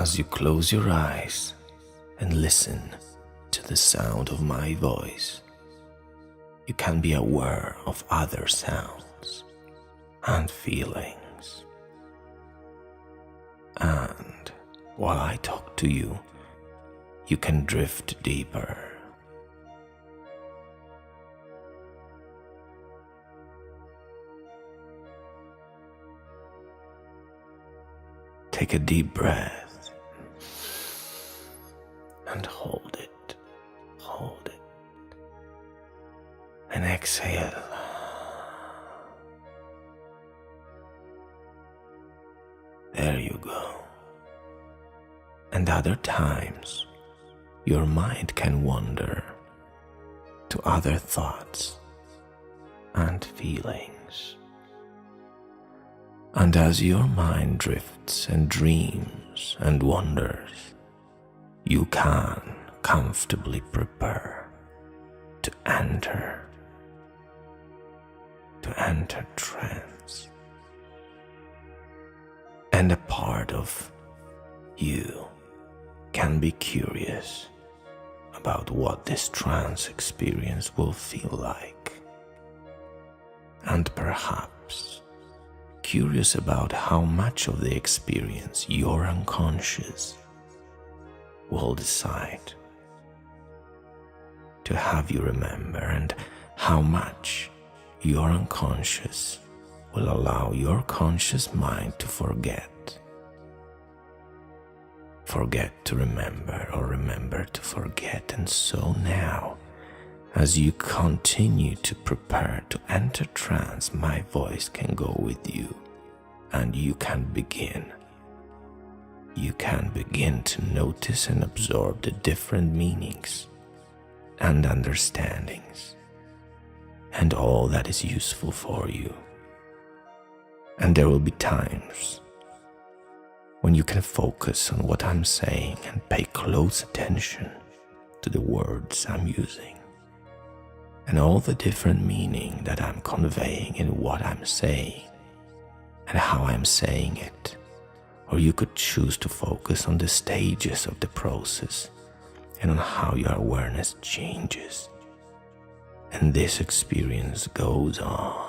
as you close your eyes and listen to the sound of my voice, you can be aware of other sounds and feelings. And while I talk to you, you can drift deeper. Take a deep breath and hold it. And exhale. There you go. And other times, your mind can wander to other thoughts and feelings. And as your mind drifts and dreams and wanders, you can comfortably prepare to enter trance. And a part of you can be curious about what this trance experience will feel like, and perhaps curious about how much of the experience your unconscious will decide to have you remember, and how much your unconscious will allow your conscious mind to forget to remember, or remember to forget. And so now, as you continue to prepare to enter trance, my voice can go with you, and you can begin to notice and absorb the different meanings and understandings and all that is useful for you. And there will be times when you can focus on what I'm saying and pay close attention to the words I'm using and all the different meaning that I'm conveying in what I'm saying and how I'm saying it. Or you could choose to focus on the stages of the process and on how your awareness changes. And this experience goes on.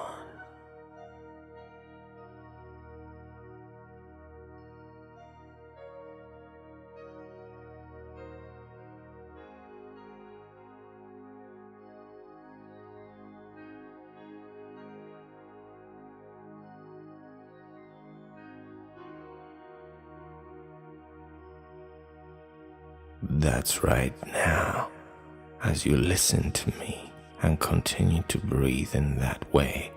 That's right. Now, as you listen to me and continue to breathe in that way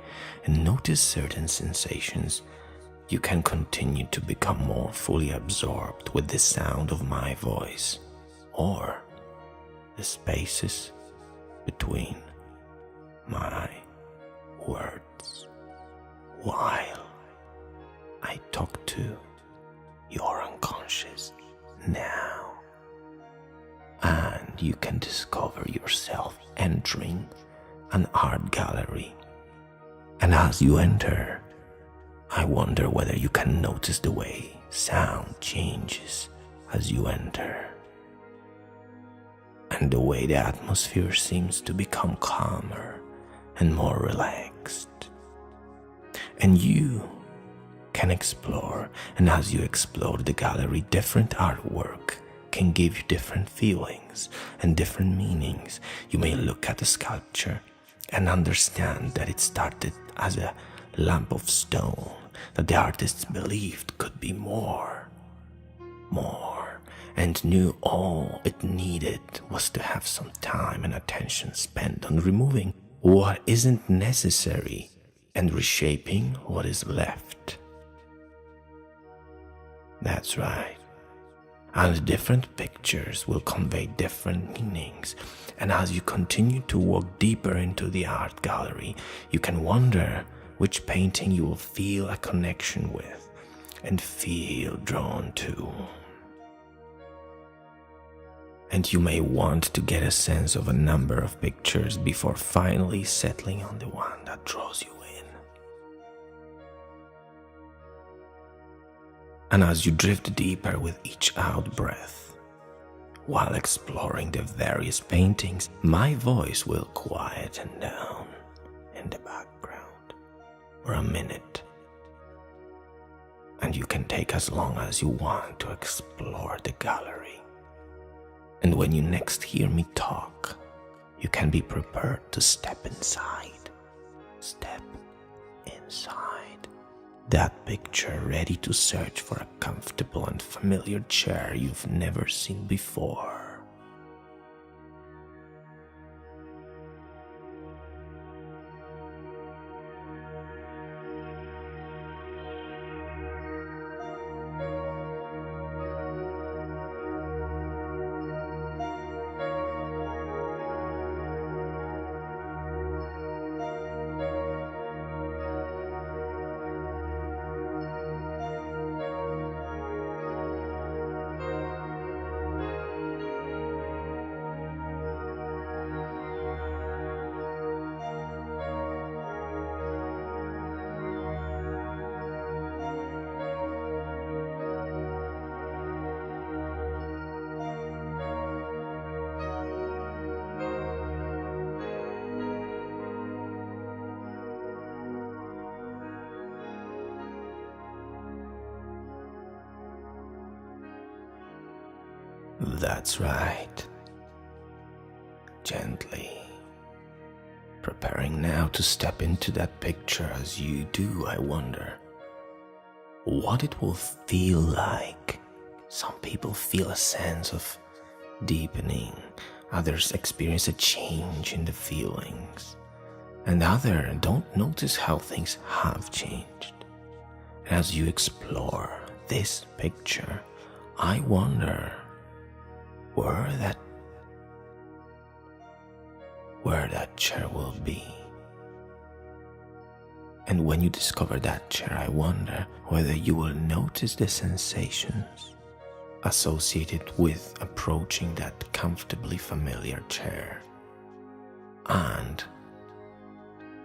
and notice certain sensations, you can continue to become more fully absorbed with the sound of my voice or the spaces between my words while I talk to your unconscious now. And you can discover yourself entering an art gallery. And as you enter, I wonder whether you can notice the way sound changes as you enter, and the way the atmosphere seems to become calmer and more relaxed. And you can explore, and as you explore the gallery, different artwork can give you different feelings and different meanings. You may look at a sculpture and understand that it started as a lump of stone that the artists believed could be more, and knew all it needed was to have some time and attention spent on removing what isn't necessary and reshaping what is left. That's right. And different pictures will convey different meanings. And as you continue to walk deeper into the art gallery, you can wonder which painting you will feel a connection with and feel drawn to. And you may want to get a sense of a number of pictures before finally settling on the one that draws you in. And as you drift deeper with each out breath, while exploring the various paintings, my voice will quieten down in the background for a minute. And you can take as long as you want to explore the gallery. And when you next hear me talk, you can be prepared to step inside. Step inside that picture, ready to search for a comfortable and familiar chair you've never seen before. That's right. Gently. Preparing now to step into that picture. As you do, I wonder what it will feel like. Some people feel a sense of deepening. Others experience a change in the feelings. And others don't notice how things have changed. As you explore this picture, I wonder where that chair will be. And when you discover that chair, I wonder whether you will notice the sensations associated with approaching that comfortably familiar chair. And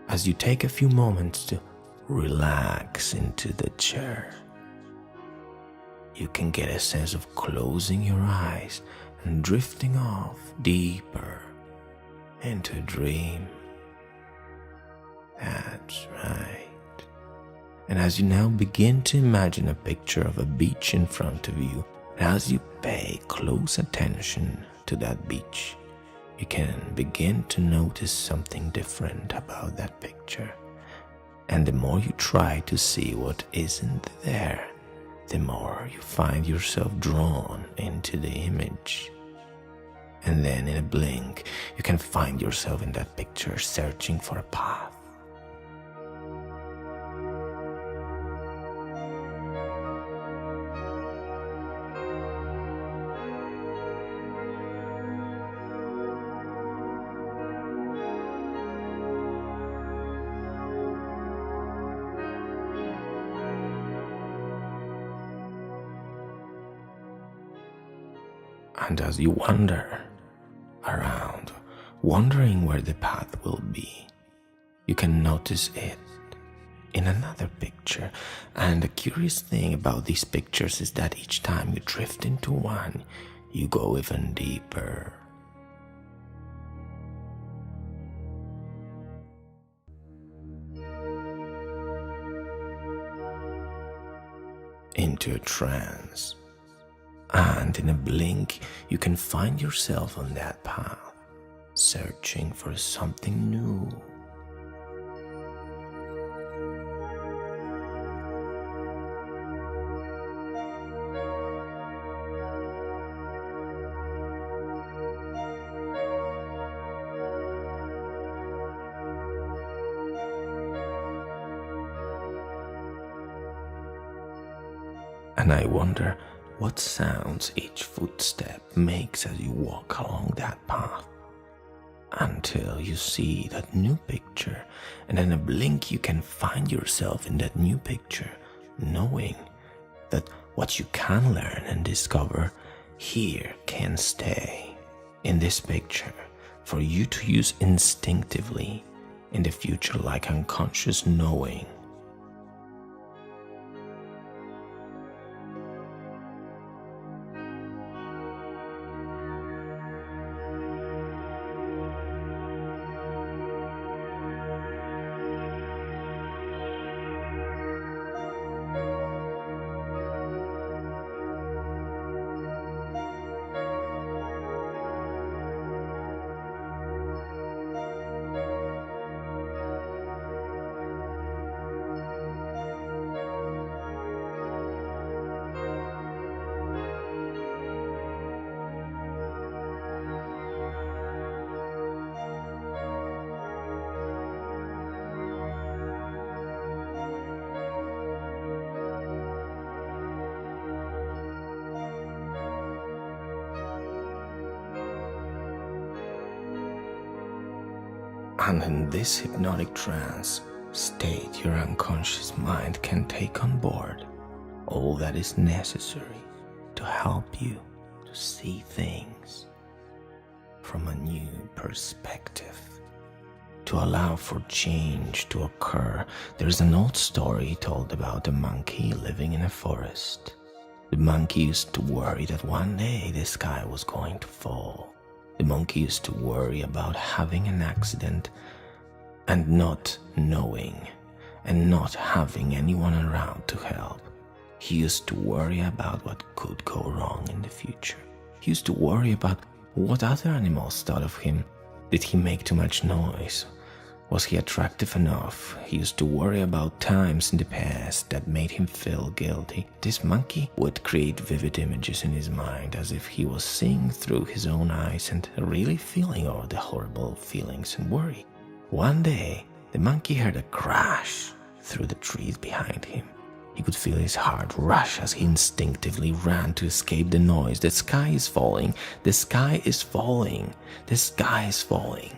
as you take a few moments to relax into the chair, you can get a sense of closing your eyes and drifting off deeper into a dream. That's right. And as you now begin to imagine a picture of a beach in front of you, and as you pay close attention to that beach, you can begin to notice something different about that picture. And the more you try to see what isn't there, the more you find yourself drawn into the image. And then in a blink, you can find yourself in that picture searching for a path. And as you wander around, wondering where the path will be, you can notice it in another picture. And the curious thing about these pictures is that each time you drift into one, you go even deeper. Into a trance. And in a blink, you can find yourself on that path, searching for something new. And I wonder what sounds each footstep makes as you walk along that path, until you see that new picture, and in a blink you can find yourself in that new picture, knowing that what you can learn and discover here can stay in this picture for you to use instinctively in the future, like unconscious knowing. And in this hypnotic trance state, your unconscious mind can take on board all that is necessary to help you to see things from a new perspective, to allow for change to occur. There's an old story told about a monkey living in a forest. The monkey used to worry that one day the sky was going to fall. The monkey used to worry about having an accident and not knowing and not having anyone around to help. He used to worry about what could go wrong in the future. He used to worry about what other animals thought of him. Did he make too much noise? Was he attractive enough? He used to worry about times in the past that made him feel guilty. This monkey would create vivid images in his mind as if he was seeing through his own eyes and really feeling all the horrible feelings and worry. One day, the monkey heard a crash through the trees behind him. He could feel his heart rush as he instinctively ran to escape the noise. The sky is falling. The sky is falling. The sky is falling.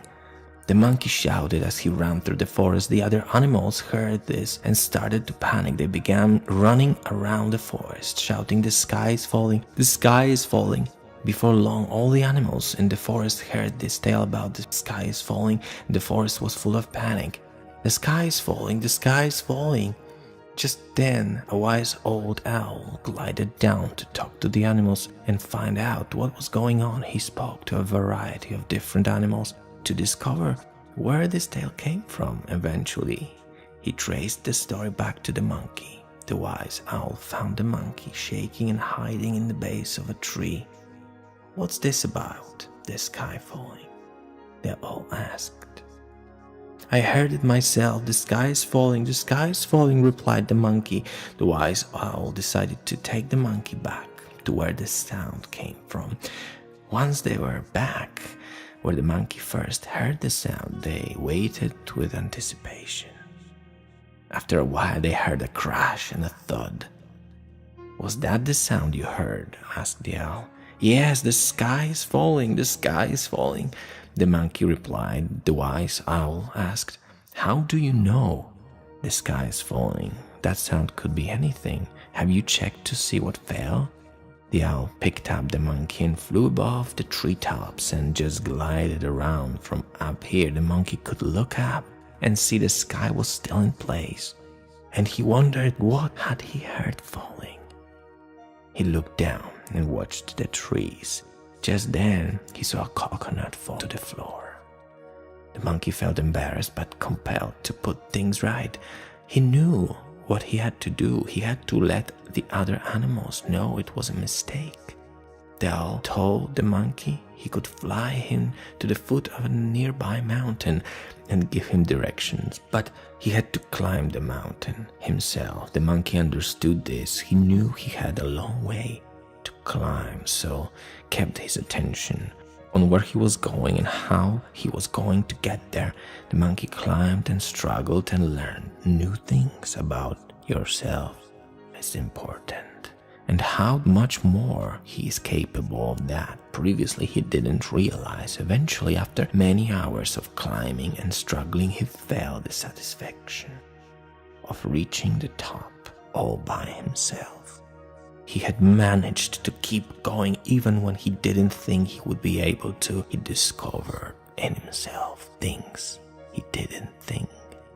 The monkey shouted as he ran through the forest. The other animals heard this and started to panic. They began running around the forest, shouting, "The sky is falling! The sky is falling!" Before long, all the animals in the forest heard this tale about the sky is falling, and the forest was full of panic. "The sky is falling! The sky is falling!" Just then, a wise old owl glided down to talk to the animals and find out what was going on. He spoke to a variety of different animals to discover where this tale came from. Eventually, he traced the story back to the monkey. The wise owl found the monkey shaking and hiding in the base of a tree. "What's this about, the sky falling?" they all asked. "I heard it myself. The sky is falling, the sky is falling," replied the monkey. The wise owl decided to take the monkey back to where the sound came from. Once they were back, where the monkey first heard the sound, they waited with anticipation. After a while, they heard a crash and a thud. "Was that the sound you heard?" asked the owl. "Yes, the sky is falling, the sky is falling," the monkey replied. The wise owl asked, "How do you know the sky is falling? That sound could be anything. Have you checked to see what fell?" The owl picked up the monkey and flew above the treetops and just glided around. From up here, the monkey could look up and see the sky was still in place, and he wondered what had he heard falling. He looked down and watched the trees. Just then, he saw a coconut fall to the floor. The monkey felt embarrassed but compelled to put things right. He knew what he had to do. He had to let the other animals know it was a mistake. The owl told the monkey he could fly him to the foot of a nearby mountain and give him directions, but he had to climb the mountain himself. The monkey understood this. He knew he had a long way to climb, so kept his attention on where he was going and how he was going to get there. The monkey climbed and struggled and learned new things about yourself. It's important, and how much more he is capable of that. Previously, he didn't realize. Eventually, after many hours of climbing and struggling, he felt the satisfaction of reaching the top all by himself. He had managed to keep going even when he didn't think he would be able to. He discovered in himself things he didn't think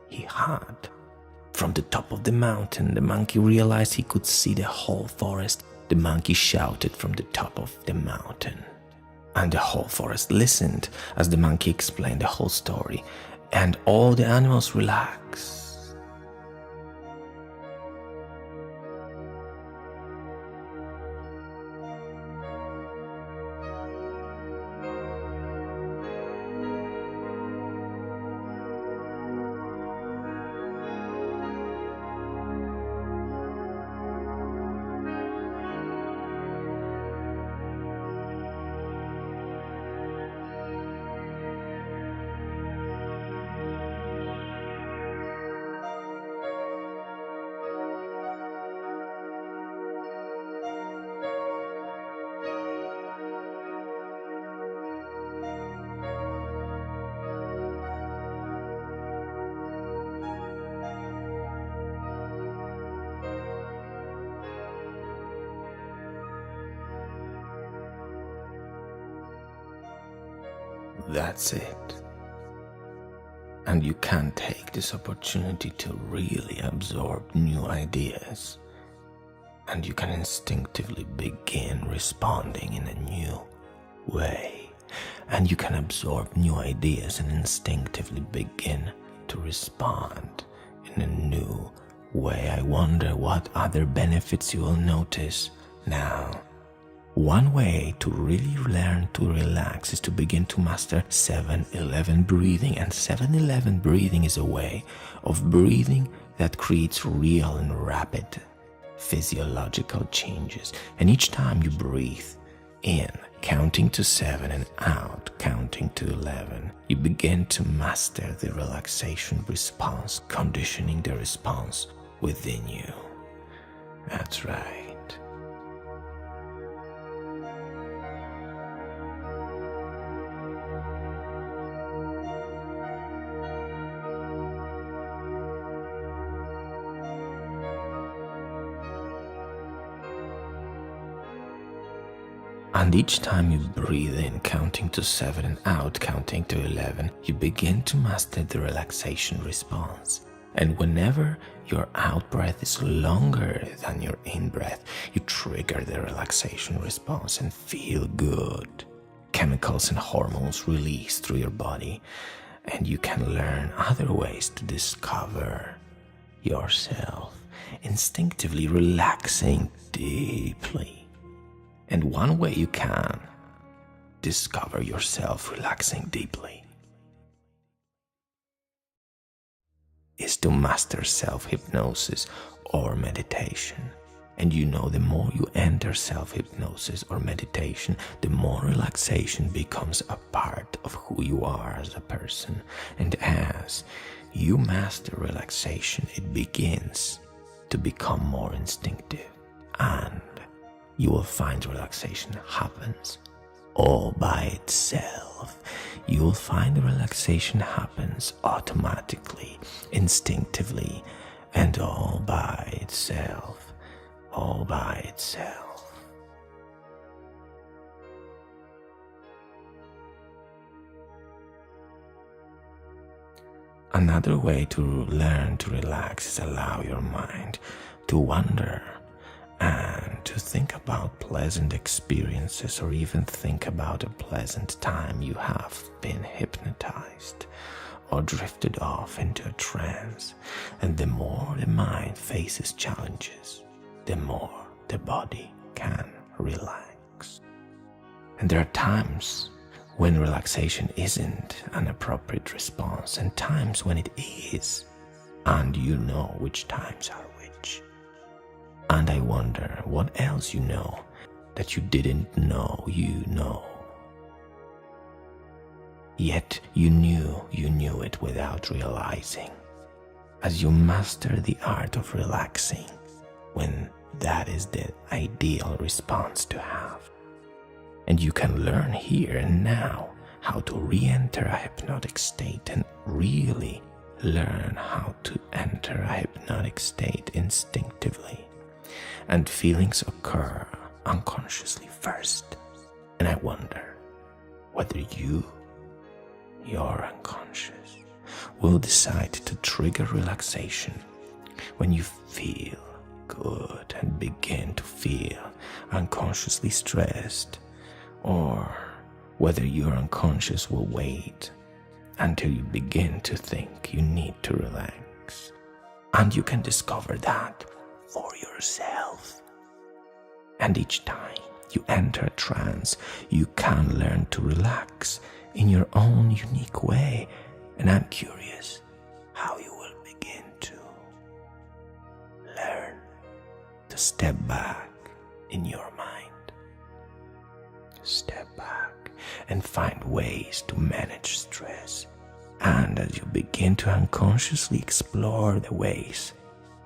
he had. From the top of the mountain, the monkey realized he could see the whole forest. The monkey shouted from the top of the mountain, and the whole forest listened as the monkey explained the whole story, and all the animals relaxed. That's it. And you can take this opportunity to really absorb new ideas. And you can instinctively begin responding in a new way. And you can absorb new ideas and instinctively begin to respond in a new way. I wonder what other benefits you will notice now. One way to really learn to relax is to begin to master 7-11 breathing. And 7-11 breathing is a way of breathing that creates real and rapid physiological changes. And each time you breathe in, counting to 7, and out, counting to 11, you begin to master the relaxation response, conditioning the response within you. That's right. And each time you breathe in, counting to 7, and out, counting to 11, you begin to master the relaxation response. And whenever your out breath is longer than your in breath, you trigger the relaxation response and feel good. Chemicals and hormones release through your body, and you can learn other ways to discover yourself, instinctively relaxing deeply. And one way you can discover yourself relaxing deeply is to master self-hypnosis or meditation. And you know, the more you enter self-hypnosis or meditation, the more relaxation becomes a part of who you are as a person. And as you master relaxation, it begins to become more instinctive, and you will find relaxation happens all by itself. You will find the relaxation happens automatically, instinctively, and all by itself. All by itself. Another way to learn to relax is allow your mind to wander and to think about pleasant experiences, or even think about a pleasant time you have been hypnotized or drifted off into a trance. And the more the mind faces challenges, the more the body can relax. And there are times when relaxation isn't an appropriate response, and times when it is, and you know which times are which. And I wonder what else you know that you didn't know you know. Yet you knew it without realizing. As you master the art of relaxing, when that is the ideal response to have. And you can learn here and now how to re-enter a hypnotic state, and really learn how to enter a hypnotic state instinctively. And feelings occur unconsciously first. And I wonder whether your unconscious, will decide to trigger relaxation when you feel good and begin to feel unconsciously stressed, or whether your unconscious will wait until you begin to think you need to relax. And you can discover that for yourself. And each time you enter a trance, you can learn to relax in your own unique way. And I'm curious how you will begin to learn to step back in your mind. Step back and find ways to manage stress. And as you begin to unconsciously explore the ways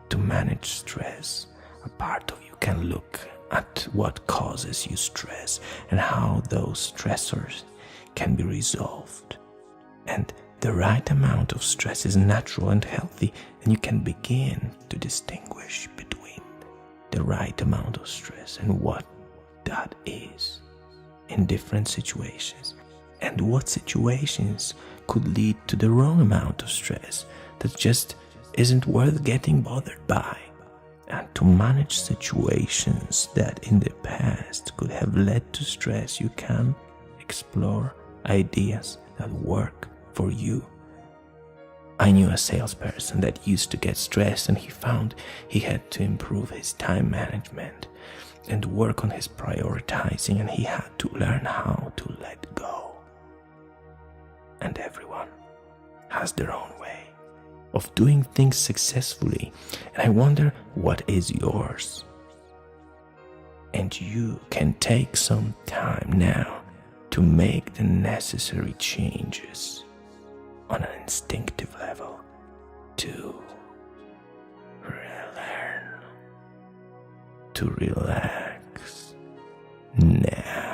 to manage stress, a part of you can look at what causes you stress and how those stressors can be resolved. And the right amount of stress is natural and healthy, and you can begin to distinguish between the right amount of stress and what that is in different situations. and what situations could lead to the wrong amount of stress that just isn't worth getting bothered by, and to manage situations that in the past could have led to stress. You can explore ideas that work for you. I knew a salesperson that used to get stressed, and he found he had to improve his time management and work on his prioritizing, and he had to learn how to let go. And everyone has their own way of doing things successfully, and I wonder what is yours. And you can take some time now to make the necessary changes on an instinctive level to relearn to relax now.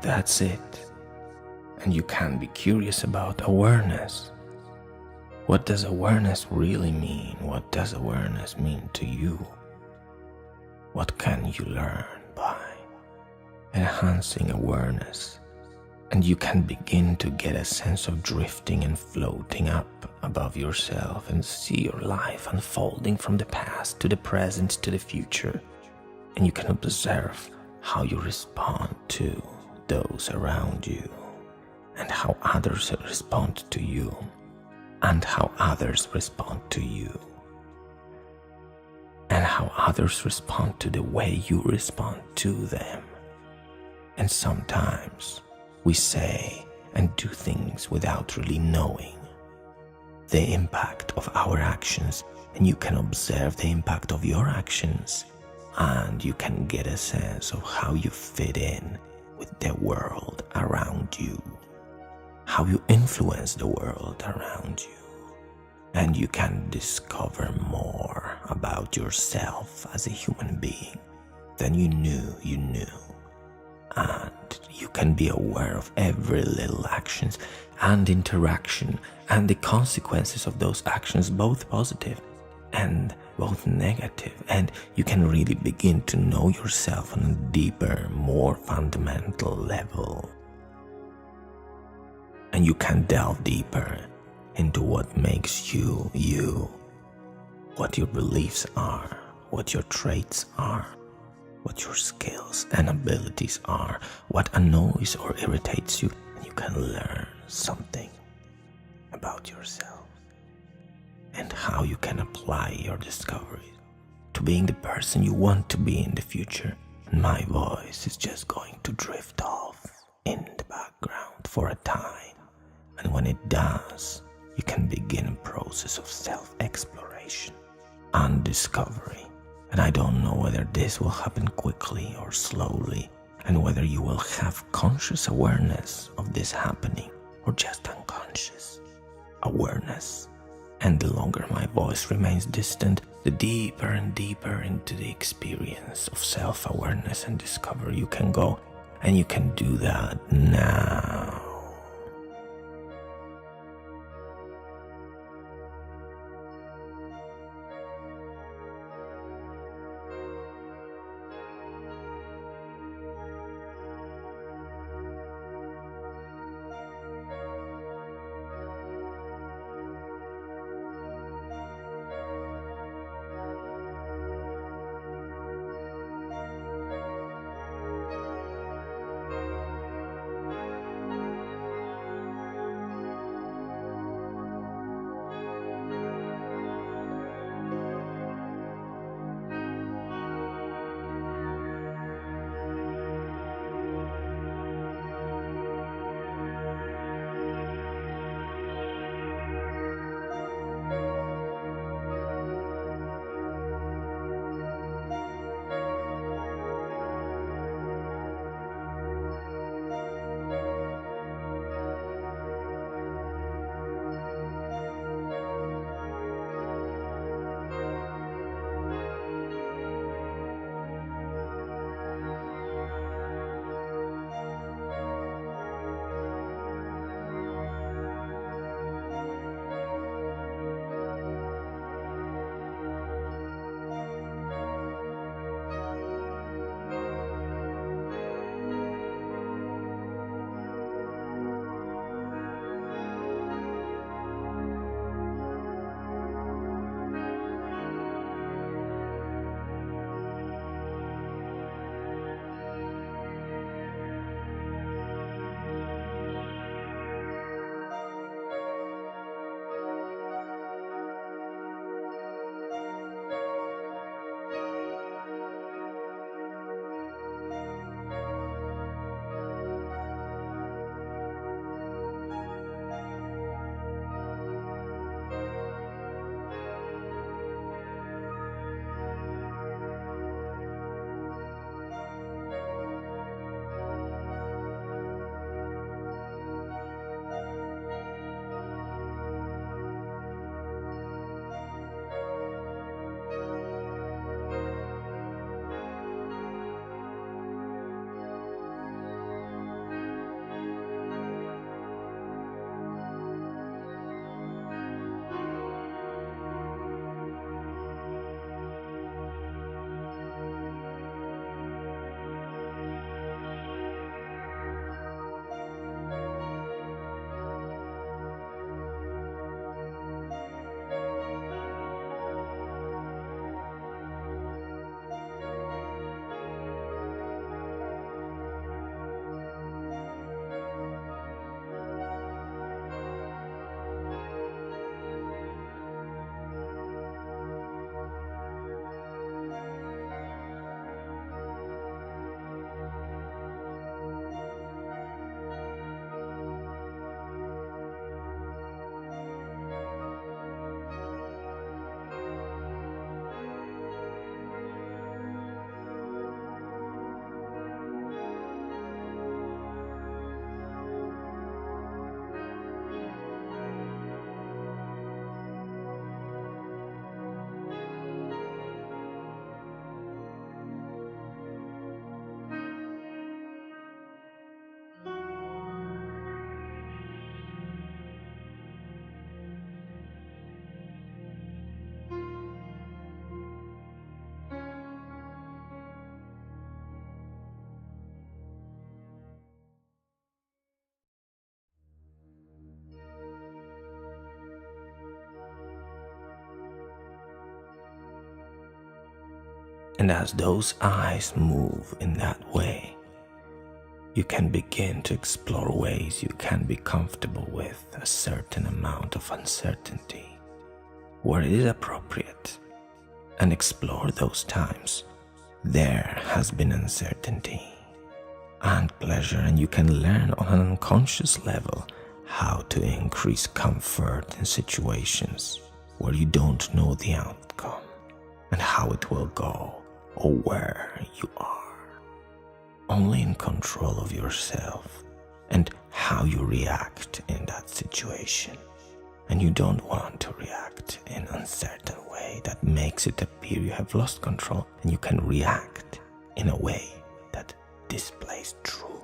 That's it. And you can be curious about awareness. What does awareness really mean? What does awareness mean to you? What can you learn by enhancing awareness? And you can begin to get a sense of drifting and floating up above yourself and see your life unfolding from the past to the present to the future. And you can observe how you respond to those around you, and how others respond to you, and how others respond to you, and how others respond to the way you respond to them. And sometimes we say and do things without really knowing the impact of our actions, and you can observe the impact of your actions, and you can get a sense of how you fit in with the world around you, how you influence the world around you, and you can discover more about yourself as a human being then you knew. And you can be aware of every little actions and interaction and the consequences of those actions, both positive and both negative. And you can really begin to know yourself on a deeper, more fundamental level. And you can delve deeper into what makes you, you, what your beliefs are, what your traits are, what your skills and abilities are, what annoys or irritates you, and you can learn something about yourself and how you can apply your discoveries to being the person you want to be in the future. And my voice is just going to drift off in the background for a time, and when it does, you can begin a process of self-exploration and discovery. And I don't know whether this will happen quickly or slowly, and whether you will have conscious awareness of this happening or just unconscious awareness. And the longer my voice remains distant, the deeper and deeper into the experience of self-awareness and discovery you can go. And you can do that now. And as those eyes move in that way, you can begin to explore ways you can be comfortable with a certain amount of uncertainty where it is appropriate, and explore those times there has been uncertainty and pleasure, and you can learn on an unconscious level how to increase comfort in situations where you don't know the outcome and how it will go or where you are. Only in control of yourself and how you react in that situation. And you don't want to react in an uncertain way that makes it appear you have lost control, and you can react in a way that displays true,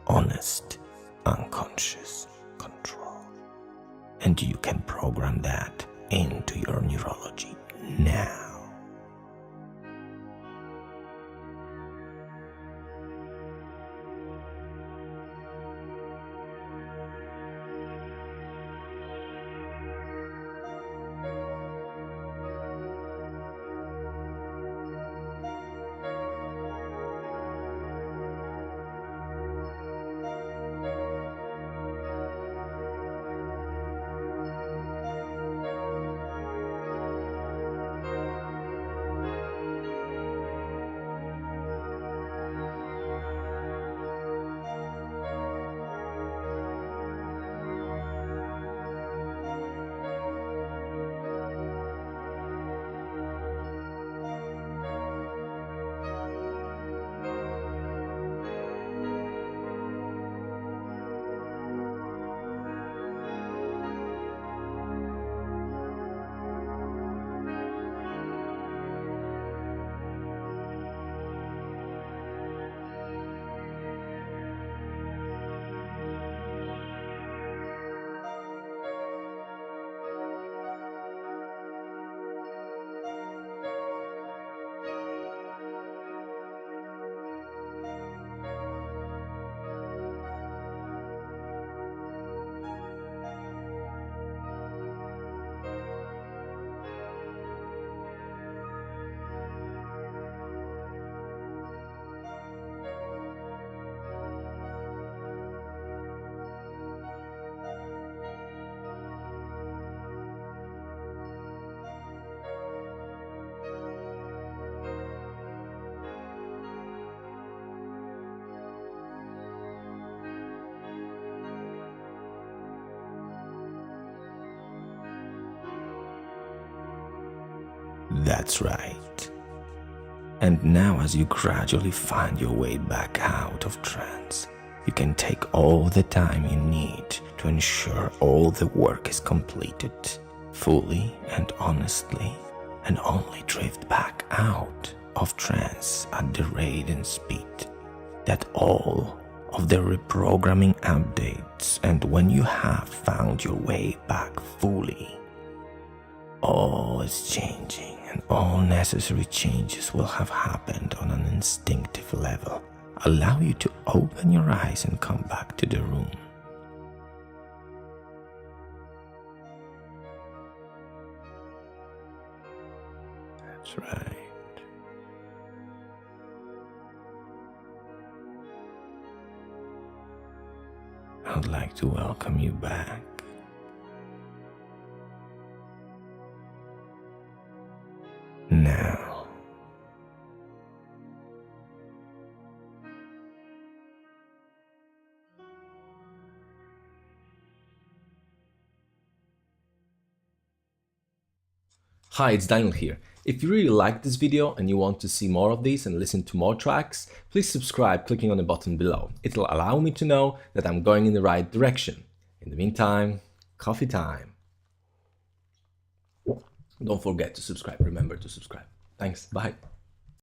honest, unconscious control. And you can program that into your neurology now. That's right. And now, as you gradually find your way back out of trance, you can take all the time you need to ensure all the work is completed fully and honestly, and only drift back out of trance at the rate and speed that all of the reprogramming updates, and when you have found your way back fully, all is changing, and all necessary changes will have happened on an instinctive level. Allow you to open your eyes and come back to the room. That's right. I would like to welcome you back. Now, hi, it's Daniel here. If you really liked this video and you want to see more of these and listen to more tracks, please subscribe clicking on the button below. It'll allow me to know that I'm going in the right direction. In the meantime, coffee time. Don't forget to subscribe. Remember to subscribe. Thanks. Bye.